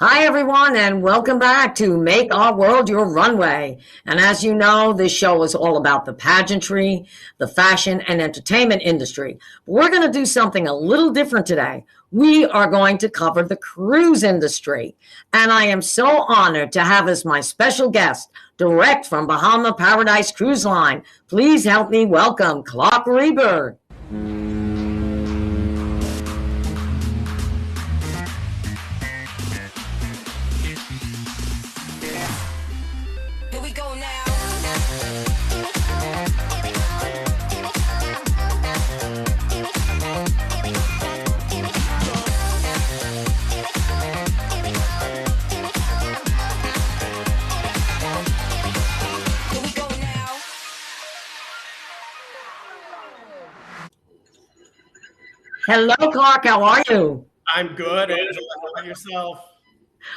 Hi, everyone, and welcome back to Make Our World Your Runway. And as you know, this show is all about the pageantry, the fashion, and entertainment industry. But we're going to do something a little different today. We are going to cover the cruise industry. And I am so honored to have as my special guest, direct from Bahamas Paradise Cruise Line. Please help me welcome Clark Reber. Hello, Clark. How are you? I'm good, Angela. How about yourself?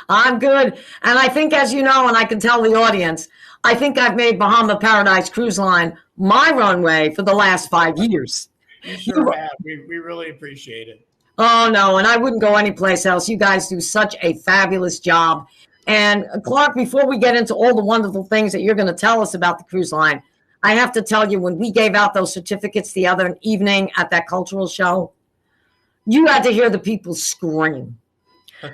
I'm good. And I think, as you know, and I can tell the audience, I think I've made Bahamas Paradise Cruise Line my runway for the last 5 years. You sure have. We really appreciate it. Oh, no. And I wouldn't go anyplace else. You guys do such a fabulous job. And Clark, before we get into all the wonderful things that you're going to tell us about the cruise line, I have to tell you, when we gave out those certificates the other evening at that cultural show, you had to hear the people scream.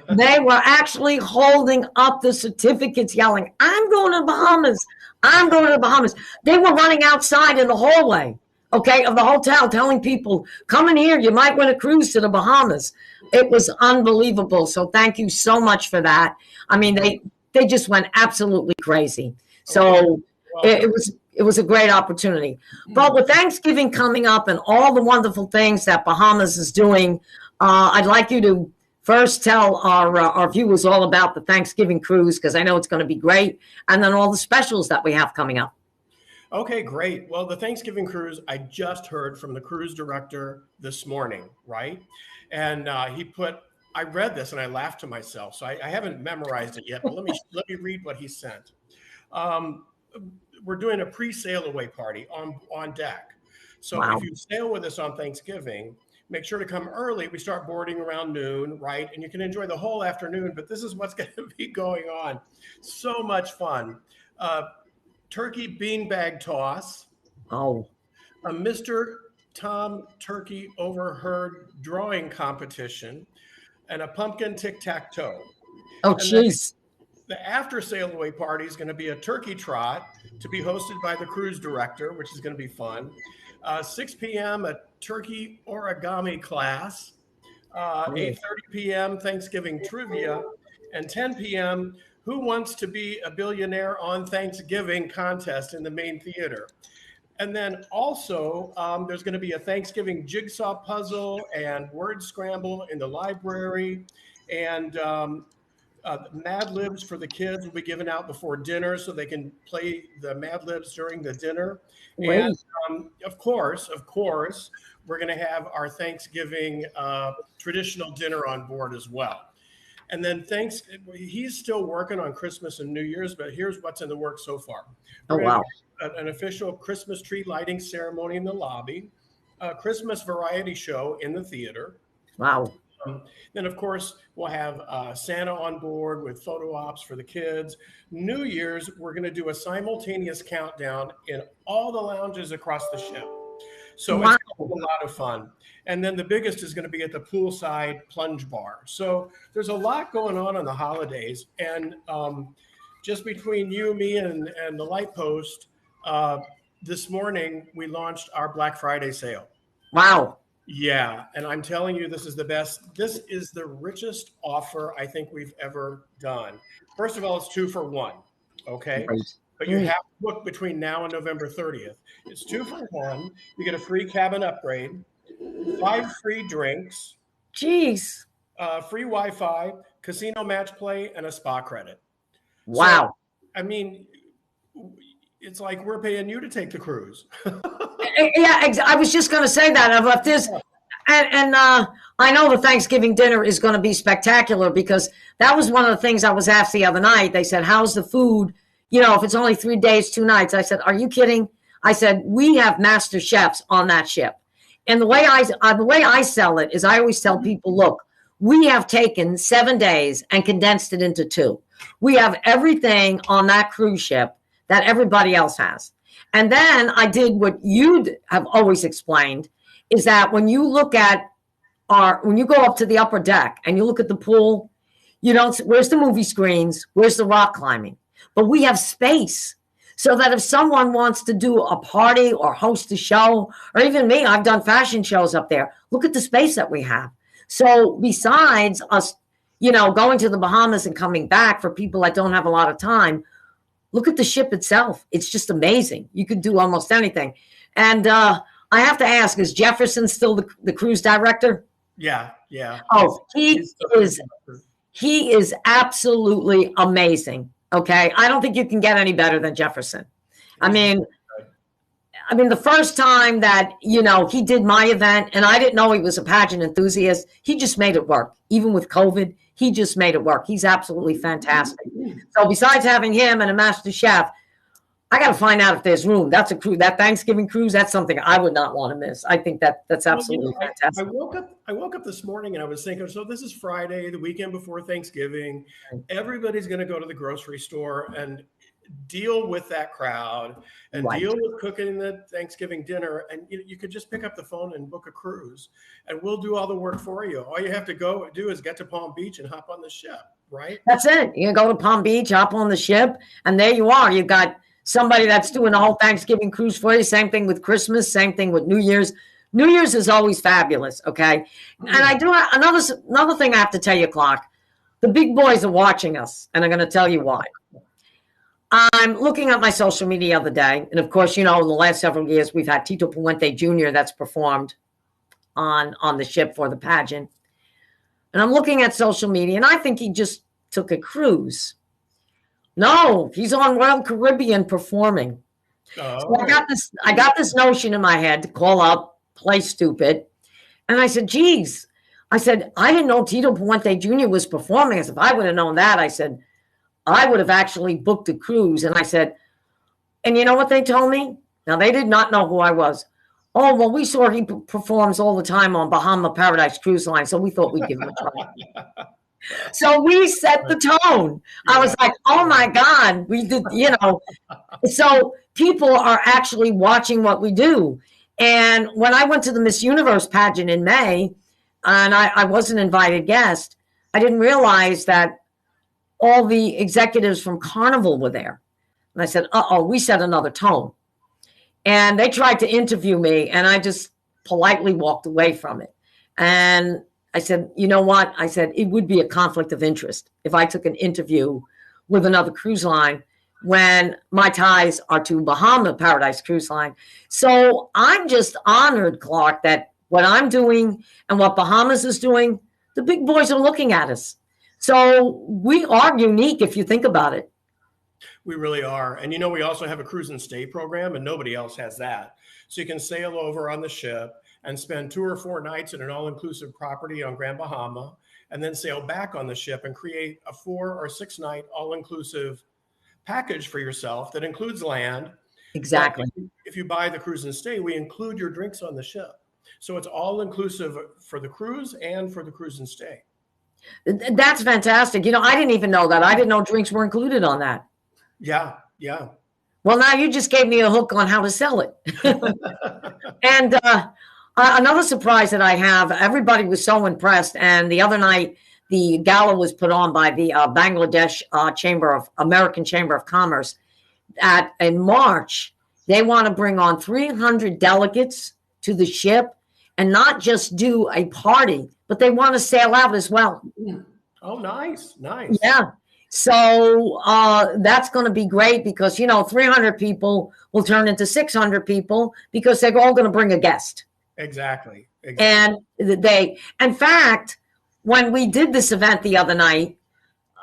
They were actually holding up the certificates, yelling, "I'm going to Bahamas. I'm going to Bahamas." They were running outside in the hallway, okay, of the hotel, telling people, "Come in here. You might win a cruise to the Bahamas." It was unbelievable. So thank you so much for that. I mean, they just went absolutely crazy. So it was a great opportunity. But with Thanksgiving coming up and all the wonderful things that Bahamas is doing, I'd like you to first tell our viewers all about the Thanksgiving cruise, because I know it's going to be great, and then all the specials that we have coming up. Okay, great. Well, the Thanksgiving cruise, I just heard from the cruise director this morning, right? And I read this and I laughed to myself. So I haven't memorized it yet, but let me read what he sent. We're doing a pre-sail away party on deck. So If you sail with us on Thanksgiving, make sure to come early. We start boarding around noon, right? And you can enjoy the whole afternoon, but this is what's going to be going on. So much fun. Turkey beanbag toss. Oh. A Mr. Tom Turkey Overheard drawing competition, and a pumpkin tic-tac-toe. Oh, jeez. The after sail away party is going to be a turkey trot to be hosted by the cruise director, which is going to be fun. 6 p.m. a turkey origami class. 8:30 p.m. Thanksgiving trivia, and 10 p.m. Who Wants to Be a Billionaire on Thanksgiving contest in the main theater. And then also there's going to be a Thanksgiving jigsaw puzzle and word scramble in the library, and Mad Libs for the kids will be given out before dinner so they can play the Mad Libs during the dinner. Right. And of course, we're going to have our Thanksgiving traditional dinner on board as well. And then he's still working on Christmas and New Year's, but here's what's in the works so far. Oh, wow. An official Christmas tree lighting ceremony in the lobby, a Christmas variety show in the theater. Wow. Then, of course, we'll have Santa on board with photo ops for the kids. New Year's, we're going to do a simultaneous countdown in all the lounges across the ship. So It's a lot of fun. And then the biggest is going to be at the poolside plunge bar. So there's a lot going on the holidays. And just between you, me, and the Light Post, this morning we launched our Black Friday sale. Wow. Yeah, and I'm telling you, this is the best. This is the richest offer I think we've ever done. First of all, it's 2 for 1, okay? Right. But you have to book between now and November 30th. It's 2 for 1. You get a free cabin upgrade, 5 free drinks. Jeez. Free Wi-Fi, casino match play, and a spa credit. Wow. So, I mean, it's like we're paying you to take the cruise. Yeah, I was just going to say that. But this, and I know the Thanksgiving dinner is going to be spectacular, because that was one of the things I was asked the other night. They said, "How's the food? You know, if it's only 3 days, 2 nights." I said, "Are you kidding?" I said, "We have master chefs on that ship." And the way I sell it is I always tell people, look, We have taken 7 days and condensed it into 2. We have everything on that cruise ship that everybody else has. And then I did what you have always explained, is that when you look at when you go up to the upper deck and you look at the pool, you don't, where's the movie screens? Where's the rock climbing? But we have space so that if someone wants to do a party or host a show, or even me, I've done fashion shows up there. Look at the space that we have. So besides us, going to the Bahamas and coming back for people that don't have a lot of time, look at the ship itself. It's just amazing. You could do almost anything. And I have to ask, is Jefferson still the cruise director? Yeah, yeah. Oh, he is absolutely amazing. Okay. I don't think you can get any better than Jefferson. I mean, the first time that, he did my event and I didn't know he was a pageant enthusiast, he just made it work. Even with COVID, he just made it work. He's absolutely fantastic. So besides having him and a master chef, I got to find out if there's room. That's a cruise, that Thanksgiving cruise. That's something I would not want to miss. I think that's absolutely fantastic. I woke up this morning and I was thinking, so this is Friday, the weekend before Thanksgiving. Everybody's going to go to the grocery store and deal with that crowd and deal with cooking the Thanksgiving dinner. And you could just pick up the phone and book a cruise and we'll do all the work for you. All you have to go do is get to Palm Beach and hop on the ship, right? That's it. You can go to Palm Beach, hop on the ship, and there you are. You got somebody that's doing the whole Thanksgiving cruise for you. Same thing with Christmas, same thing with New Year's. New Year's is always fabulous, okay? And I do another thing I have to tell you, Clark. The big boys are watching us, and I'm going to tell you why. I'm looking at my social media the other day, and of course, in the last several years, we've had Tito Puente Jr. that's performed on the ship for the pageant. And I'm looking at social media, and I think he just took a cruise. No, he's on Royal Caribbean performing. Oh. So I got this notion in my head to call up, play stupid. And I said, geez, I didn't know Tito Puente Jr. was performing. I said, if I would have known that, I said, I would have actually booked a cruise. And I said, and you know what they told me? Now, they did not know who I was. Oh, well, we saw he performs all the time on Bahamas Paradise Cruise Line, so we thought we'd give him a try. So we set the tone. I was like, oh, my God, we did, So people are actually watching what we do. And when I went to the Miss Universe pageant in May, and I was an invited guest, I didn't realize that all the executives from Carnival were there. And I said, we set another tone. And they tried to interview me, and I just politely walked away from it. And I said, you know what? I said, it would be a conflict of interest if I took an interview with another cruise line when my ties are to Bahamas Paradise Cruise Line. So I'm just honored, Clark, that what I'm doing and what Bahamas is doing, the big boys are looking at us. So we are unique if you think about it. We really are. And we also have a cruise and stay program, and nobody else has that. So you can sail over on the ship and spend 2 or 4 nights in an all-inclusive property on Grand Bahama, and then sail back on the ship and create a 4 or 6 night all-inclusive package for yourself that includes land. Exactly. But if you buy the cruise and stay, we include your drinks on the ship. So it's all-inclusive for the cruise and for the cruise and stay. That's fantastic. I didn't even know that. I didn't know drinks were included on that. Yeah, yeah. Well, now you just gave me a hook on how to sell it. And another surprise that I have, everybody was so impressed. And the other night, the gala was put on by the Bangladesh American Chamber of Commerce. In March, they want to bring on 300 delegates to the ship and not just do a party, but they want to sail out as well. Oh, nice, nice. Yeah. So that's going to be great because, 300 people will turn into 600 people because they're all going to bring a guest. Exactly. And in fact, when we did this event the other night,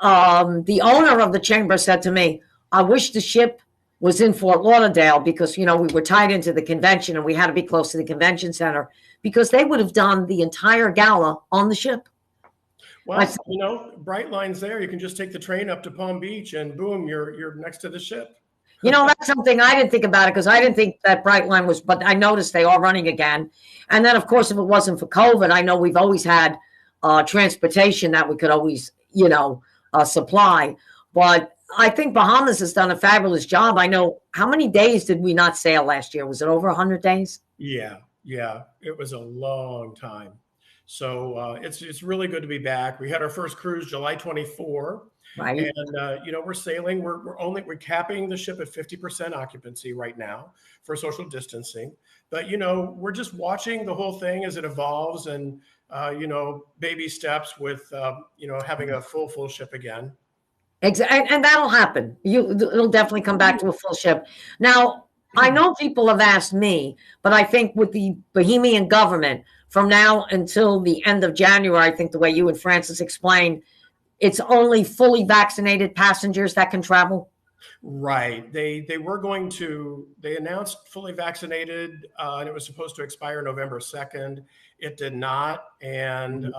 the owner of the chamber said to me, I wish the ship was in Fort Lauderdale because, we were tied into the convention and we had to be close to the convention center because they would have done the entire gala on the ship. Well, Brightline's there. You can just take the train up to Palm Beach and boom, you're next to the ship. That's something I didn't think about it because I didn't think that Brightline was, but I noticed they are running again. And then, of course, if it wasn't for COVID, I know we've always had transportation that we could always, supply. But I think Bahamas has done a fabulous job. I know, how many days did we not sail last year? Was it over 100 days? Yeah, it was a long time. So it's really good to be back. We had our first cruise July 24, Right. And we're sailing. We're capping the ship at 50% occupancy right now for social distancing. But we're just watching the whole thing as it evolves, and baby steps with having a full ship again. Exactly, and that'll happen. It'll definitely come back to a full ship. Now, I know people have asked me, but I think with the Bahamian government, from now until the end of January, I think the way you and Francis explained, it's only fully vaccinated passengers that can travel. Right. They announced fully vaccinated, and it was supposed to expire November 2nd. It did not. And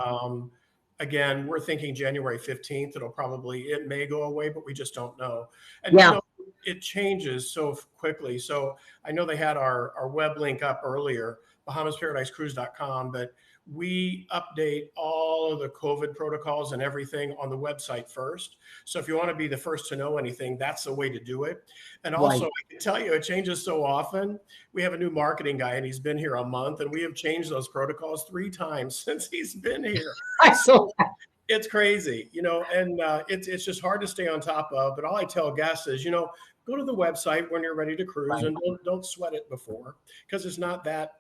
again, we're thinking January 15th. It may go away, but we just don't know. And it changes so quickly. So I know they had our web link up earlier, BahamasParadiseCruise.com, but we update all of the COVID protocols and everything on the website first. So if you want to be the first to know anything, that's the way to do it. And also, I can tell you, it changes so often. We have a new marketing guy, and he's been here a month, and we have changed those protocols 3 times since he's been here. I saw that. It's crazy, and it's just hard to stay on top of. But all I tell guests is, go to the website when you're ready to cruise, and don't sweat it before, because it's not that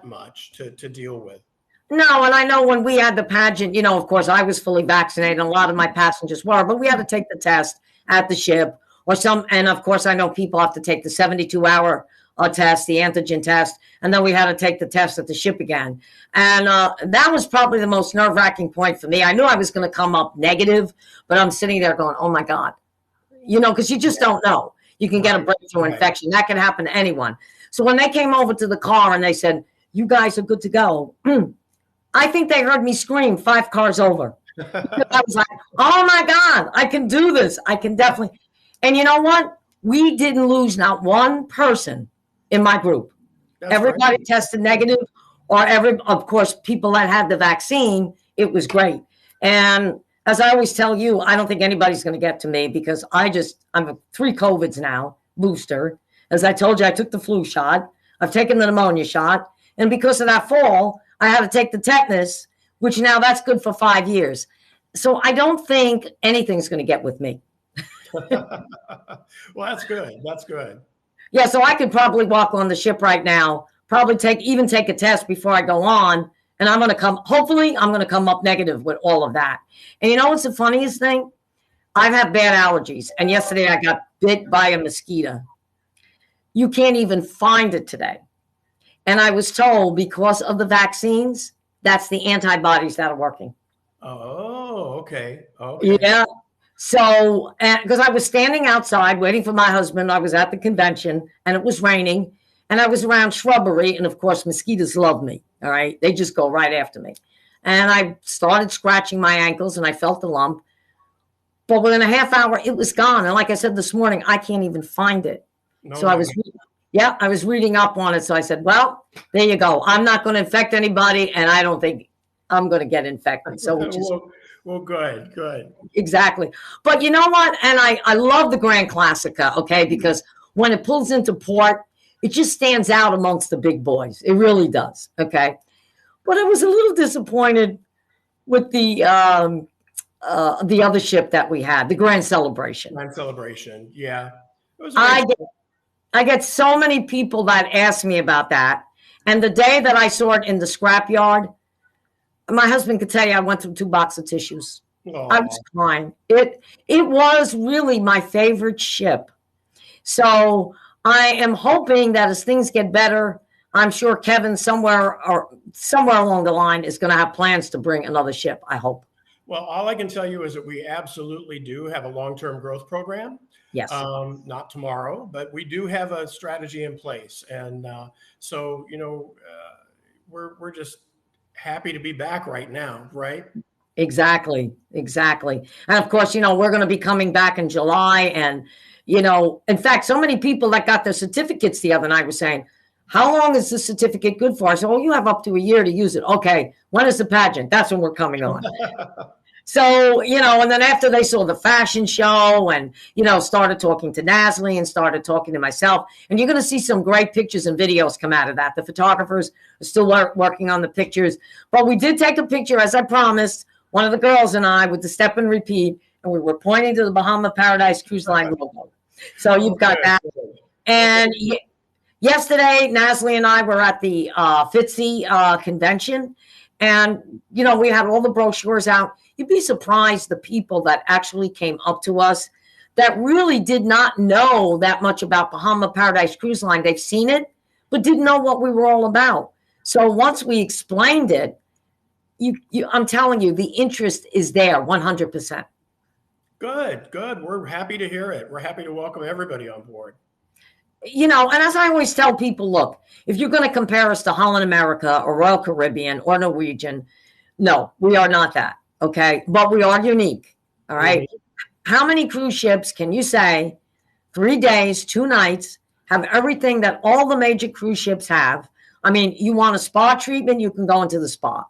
much to deal with. No, and I know when we had the pageant, of course, I was fully vaccinated, and a lot of my passengers were, but we had to take the test at the ship and of course, I know people have to take the 72-hour test, the antigen test, and then we had to take the test at the ship again. And that was probably the most nerve-wracking point for me. I knew I was going to come up negative, but I'm sitting there going, oh my God, because you just don't know. You can get a breakthrough infection. That can happen to anyone. So when they came over to the car and they said, you guys are good to go, I think they heard me scream 5 cars over. I was like, oh my God, I can do this. I can definitely. And you know what? We didn't lose not one person in my group. That's everybody tested negative, of course, people that had the vaccine, it was great. And as I always tell you, I don't think anybody's going to get to me, because I'm 3 COVIDs now, booster. As I told you, I took the flu shot. I've taken the pneumonia shot. And because of that fall, I had to take the tetanus, which now that's good for 5 years. So I don't think anything's going to get with me. Well, that's good. That's good. Yeah, so I could probably walk on the ship right now, probably take a test before I go on, and hopefully I'm going to come up negative with all of that. And you know what's the funniest thing? I've had bad allergies, and yesterday I got bit by a mosquito. You can't even find it today. And I was told, because of the vaccines, that's the antibodies that are working. Oh, okay. Yeah. So, because I was standing outside waiting for my husband, I was at the convention, and it was raining, and I was around shrubbery, and of course, mosquitoes love me. All right. They just go right after me. And I started scratching my ankles, and I felt the lump. But within a half hour, it was gone. And like I said this morning, I can't even find it. So I was reading up on it. So I said, well, there you go. I'm not going to infect anybody, and I don't think I'm going to get infected. So well, good. Exactly. But you know what? And I love the Grand Classica, okay, because when it pulls into port, it just stands out amongst the big boys. It really does, okay? But I was a little disappointed with the other ship that we had, the Grand Celebration. Grand Celebration, yeah. I get so many people that ask me about that. And the day that I saw it in the scrapyard, my husband could tell you I went through 2 boxes of tissues. Aww. I was crying. It was really my favorite ship. So I am hoping that as things get better, I'm sure Kevin somewhere along the line is going to have plans to bring another ship, I hope. Well, all I can tell you is that we absolutely do have a long-term growth program. Yes. Not tomorrow, but we do have a strategy in place. And so, we're just happy to be back right now, right? Exactly. And of course, we're going to be coming back in July. And, in fact, so many people that got their certificates the other night were saying, How long is the certificate good for? I said, oh, you have up to a year to use it. Okay, when is the pageant? That's when we're coming on. So, and then after they saw the fashion show and, started talking to Nasli and started talking to myself, and you're going to see some great pictures and videos come out of that. The photographers are still working on the pictures, but we did take a picture, as I promised, one of the girls and I, with the step and repeat, and we were pointing to the Bahamas Paradise Cruise Line logo. So you've got that. And yesterday, Nasli and I were at the FITSE convention, and, we had all the brochures out. You'd be surprised the people that actually came up to us that really did not know that much about Bahamas Paradise Cruise Line. They've seen it, but didn't know what we were all about. So once we explained it, I'm telling you, the interest is there 100%. Good. We're happy to hear it. We're happy to welcome everybody on board. And as I always tell people, look, if you're going to compare us to Holland America or Royal Caribbean or Norwegian, no, we are not that. Okay. But we are unique. All right. Mm-hmm. How many cruise ships can you say 3 days, 2 nights, have everything that all the major cruise ships have? I mean, you want a spa treatment, you can go into the spa.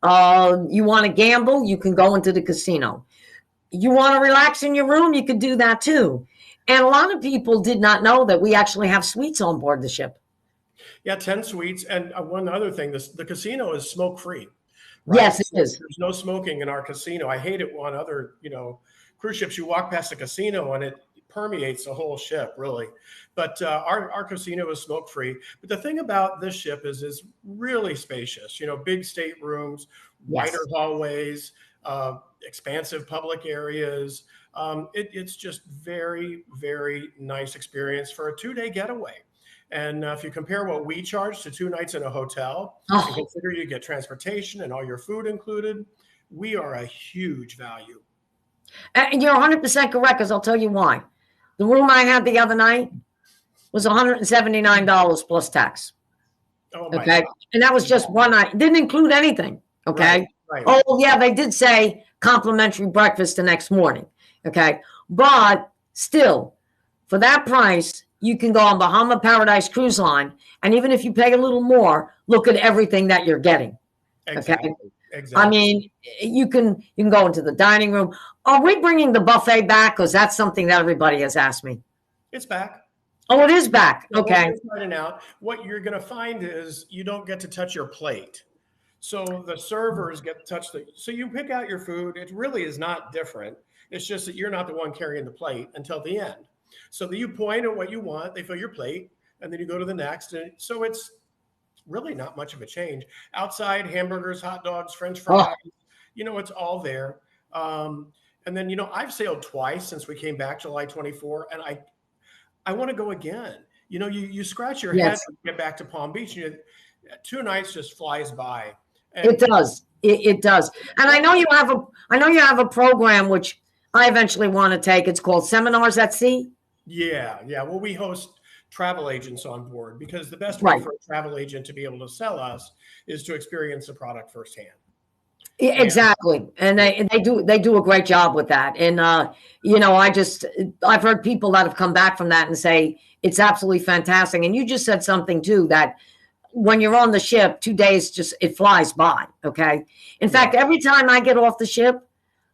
You want to gamble, you can go into the casino. You want to relax in your room, you can do that too. And a lot of people did not know that we actually have suites on board the ship. Yeah, 10 suites. And one other thing, the casino is smoke-free. Right? Yes, it is. There's no smoking in our casino. I hate it on other, cruise ships. You walk past the casino and it permeates the whole ship, really. But our casino is smoke-free. But the thing about this ship is it's really spacious. Big staterooms, wider hallways, expansive public areas. It's just very, very nice experience for a 2-day getaway. And if you compare what we charge to 2 nights in a hotel, and consider you get transportation and all your food included, we are a huge value. And you're 100% correct, because I'll tell you why. The room I had the other night was $179 plus tax. Oh my okay. God. And that was just one night. It didn't include anything. Okay. Right. Oh, yeah, they did say complimentary breakfast the next morning. Okay. But still, for that price, you can go on Bahamas Paradise Cruise Line, and even if you pay a little more, look at everything that you're getting. Exactly. Okay? Exactly. I mean, you can go into the dining room. Are we bringing the buffet back? Because that's something that everybody has asked me. It's back. Oh, it is back. Okay. Out. What you're going to find is you don't get to touch your plate. So the servers get to touch so you pick out your food. It really is not different. It's just that you're not the one carrying the plate until the end. So that you point at what you want, they fill your plate, and then you go to the next. And so it's really not much of a change. Outside, hamburgers, hot dogs, French fries, it's all there. And then, I've sailed twice since we came back July 24, and I want to go again. You scratch your head when you get back to Palm Beach, and 2 nights just flies by. And it does. It does. And I know you have a program which I eventually want to take. It's called Seminars at Sea. Yeah. Well, we host travel agents on board, because the best way for a travel agent to be able to sell us is to experience the product firsthand. Exactly. And they do a great job with that. And, I've heard people that have come back from that and say it's absolutely fantastic. And you just said something too, that when you're on the ship, 2 days, it flies by. Okay. In fact, every time I get off the ship,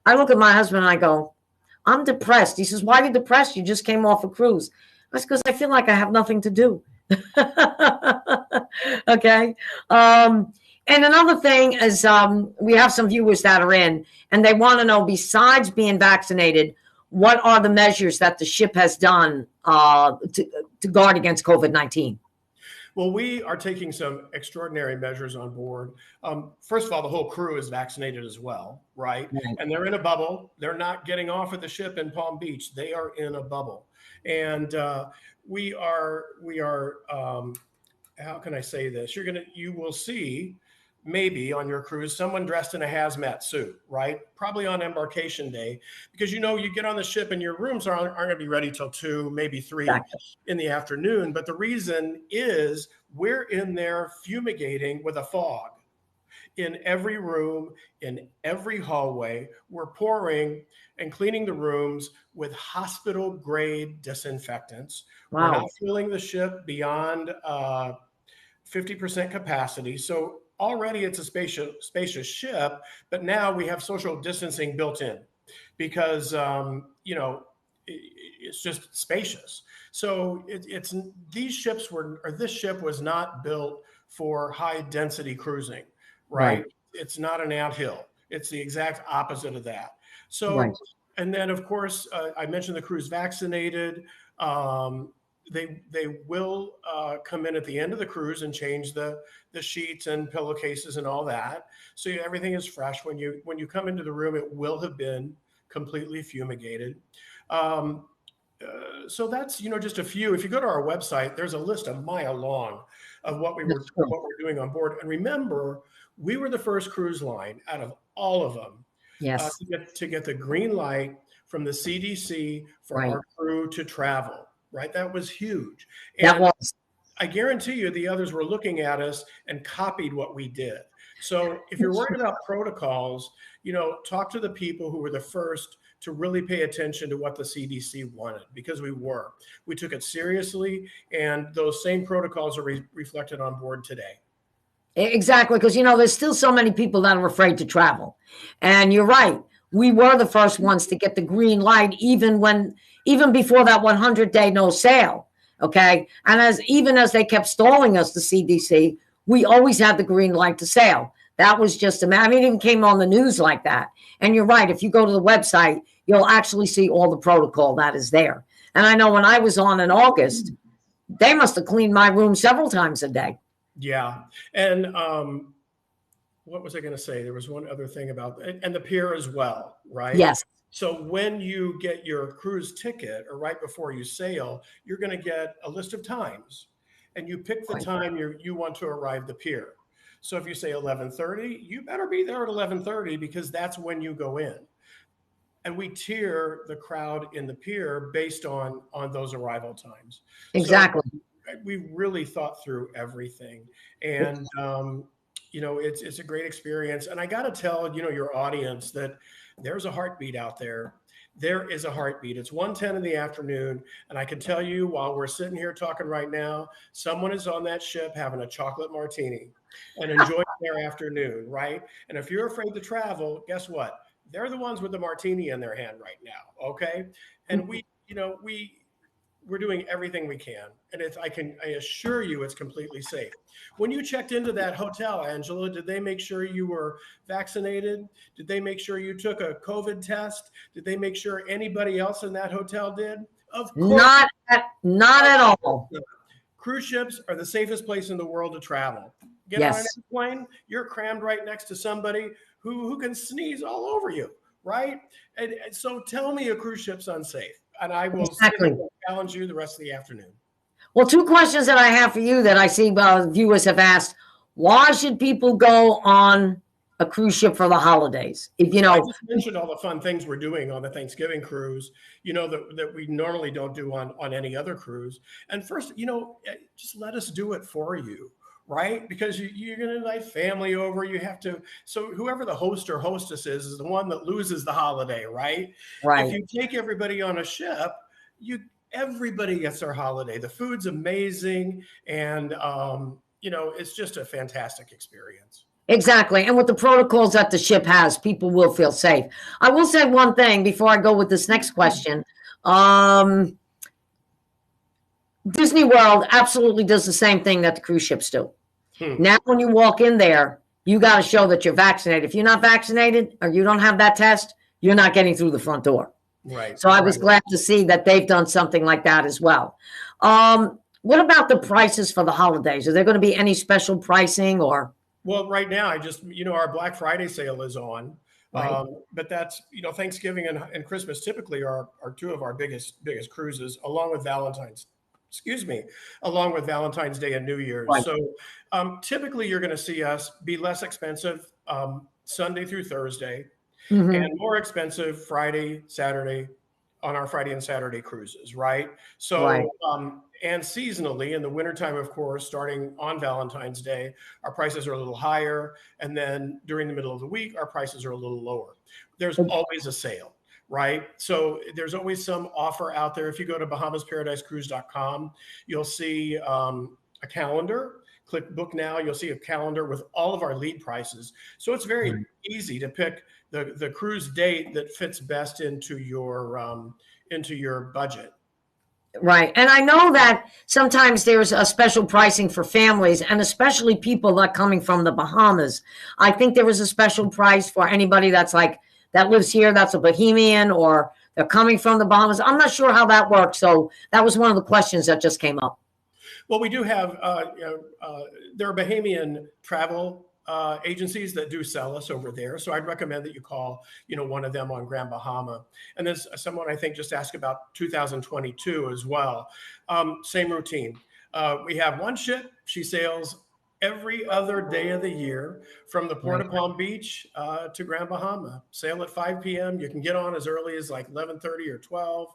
I look at my husband and I go, I'm depressed. He says, why are you depressed? You just came off a cruise. That's because I feel like I have nothing to do. Okay. And another thing is we have some viewers that are in, and they want to know, besides being vaccinated, what are the measures that the ship has done to guard against COVID-19? Well, we are taking some extraordinary measures on board. First of all, the whole crew is vaccinated as well, right? And they're in a bubble. They're not getting off of the ship in Palm Beach. They are in a bubble. And we are how can I say this? You will see maybe on your cruise someone dressed in a hazmat suit, right? Probably on embarkation day, because you get on the ship and your rooms aren't going to be ready till 2, maybe 3 in the afternoon. But the reason is we're in there fumigating with a fog in every room, in every hallway. We're pouring and cleaning the rooms with hospital grade disinfectants. Wow. We're not filling the ship beyond 50% capacity. So already it's a spacious ship, but now we have social distancing built in because, you know, it's just spacious. So these ships were, or this ship was not built for high density cruising, right? It's not an anthill. It's the exact opposite of that. So, and then of course, I mentioned the crew's vaccinated. They will come in at the end of the cruise and change the sheets and pillowcases and all that. So everything is fresh. When you come into the room, it will have been completely fumigated. So that's, you know, just a few. If you go to our website, there's a list a mile long of what we're doing on board. And remember, we were the first cruise line out of all of them to get the green light from the CDC for our crew to travel. Right, that was huge. And that was. I guarantee you, the others were looking at us and copied what we did. So if you're worried about protocols, you know, talk to the people who were the first to really pay attention to what the CDC wanted, because we took it seriously, and those same protocols are reflected on board today. Exactly, because, you know, there's still so many people that are afraid to travel. And you're right. We were the first ones to get the green light, even before that 100-day no sail. Okay. And even as they kept stalling us, the CDC, we always had the green light to sail. That was just, I mean, it even came on the news like that. And you're right. If you go to the website, you'll actually see all the protocol that is there. And I know when I was on in August, they must have cleaned my room several times a day. Yeah. And what was I going to say? There was one other thing about, and the pier as well, right? Yes. So when you get your cruise ticket, or right before you sail, you're going to get a list of times, and you pick the time you want to arrive the pier. So if you say 11:30, you better be there at 11:30, because that's when you go in. And we tier the crowd in the pier based on those arrival times. Exactly. So we really thought through everything, and you know, it's a great experience. And I got to tell, you know, your audience that there's a heartbeat out there. There is a heartbeat. It's 1:10 in the afternoon. And I can tell you, while we're sitting here talking right now, someone is on that ship having a chocolate martini and enjoying their afternoon, right? And if you're afraid to travel, guess what? They're the ones with the martini in their hand right now. Okay. And we're doing everything we can. And I assure you it's completely safe. When you checked into that hotel, Angela, did they make sure you were vaccinated? Did they make sure you took a COVID test? Did they make sure anybody else in that hotel did? Of course. Not at all. Cruise ships are the safest place in the world to travel. Get on an airplane, you're crammed right next to somebody who can sneeze all over you, right? And so tell me a cruise ship's unsafe, and I will challenge you the rest of the afternoon. Well, two questions that I have for you that I see viewers have asked. Why should people go on a cruise ship for the holidays? If you know, I just mentioned all the fun things we're doing on the Thanksgiving cruise, you know, that we normally don't do on any other cruise. And first, you know, just let us do it for you. Right? Because you're going to invite family over. You have to. So whoever the host or hostess is the one that loses the holiday, right? Right. If you take everybody on a ship, everybody gets their holiday. The food's amazing. And, you know, it's just a fantastic experience. Exactly. And with the protocols that the ship has, people will feel safe. I will say one thing before I go with this next question. Disney World absolutely does the same thing that the cruise ships do. Now, when you walk in there, you got to show that you're vaccinated. If you're not vaccinated or you don't have that test, you're not getting through the front door. Right. So I was glad to see that they've done something like that as well. What about the prices for the holidays? Are there going to be any special pricing or? Well, right now, our Black Friday sale is on. Right. But that's, you know, Thanksgiving and Christmas typically are two of our biggest cruises, along with Valentine's Day and New Year's. Right. So typically you're going to see us be less expensive Sunday through Thursday, and more expensive Friday, Saturday on our Friday and Saturday cruises, right? So, and seasonally in the wintertime, of course, starting on Valentine's Day, our prices are a little higher. And then during the middle of the week, our prices are a little lower. There's always a sale. Right. So there's always some offer out there. If you go to BahamasParadiseCruise.com, you'll see a calendar Click book now. You'll see a calendar with all of our lead prices. So it's very easy to pick the cruise date that fits best into your budget. Right. And I know that sometimes there's a special pricing for families, and especially people that are coming from the Bahamas. I think there was a special price for anybody that's like, that lives here, that's a Bohemian, or they're coming from the Bahamas. I'm not sure how that works. So that was one of the questions that just came up. Well, we do have, there are Bahamian travel agencies that do sell us over there. So I'd recommend that you call, one of them on Grand Bahama. And there's someone I think just asked about 2022 as well. Same routine. We have one ship. She sails every other day of the year from the Port of Palm Beach to Grand Bahama. Sail at 5 p.m. You can get on as early as like 11:30 or 12.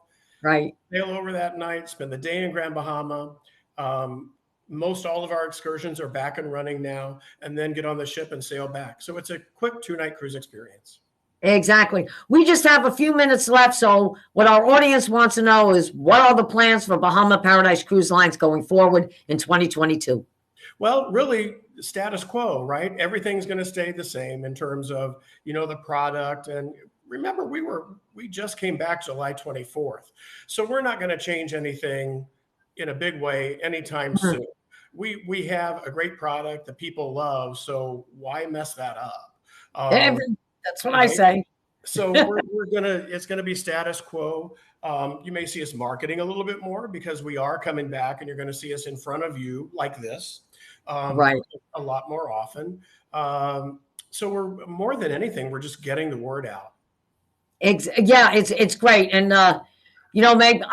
Right. Sail over that night, spend the day in Grand Bahama. Most all of our excursions are back and running now, and then get on the ship and sail back. So it's a quick 2-night cruise experience. Exactly. We just have a few minutes left. So what our audience wants to know is, what are the plans for Bahamas Paradise Cruise Lines going forward in 2022? Well, really status quo, right? Everything's going to stay the same in terms of, the product. And remember, we just came back July 24th. So we're not going to change anything in a big way anytime soon. We have a great product that people love, so why mess that up? That's what I say. So it's gonna be status quo. You may see us marketing a little bit more because we are coming back, and you're going to see us in front of you like this, right, a lot more often. So we're, more than anything, we're just getting the word out. Yeah, it's great, and Meg,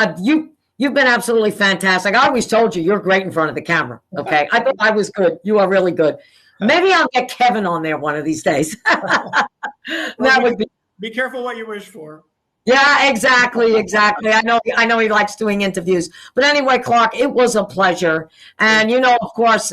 you've been absolutely fantastic. I always told you you're great in front of the camera. Okay. I thought I was good. You are really good. Maybe I'll get Kevin on there one of these days. That would be. Be careful what you wish for. Yeah, exactly. I know he likes doing interviews. But anyway, Clark, it was a pleasure. And, of course,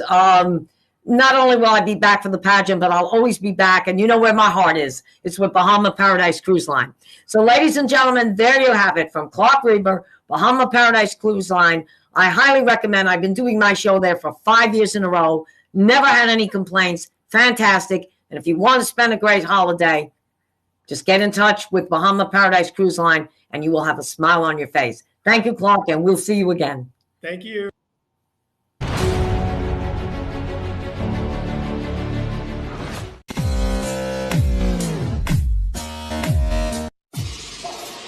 not only will I be back for the pageant, but I'll always be back. And you know where my heart is. It's with Bahamas Paradise Cruise Line. So, ladies and gentlemen, there you have it from Clark Reber, Bahamas Paradise Cruise Line. I highly recommend. I've been doing my show there for 5 years in a row. Never had any complaints. Fantastic. And if you want to spend a great holiday, just get in touch with Bahamas Paradise Cruise Line, and you will have a smile on your face. Thank you, Clark, and we'll see you again. Thank you.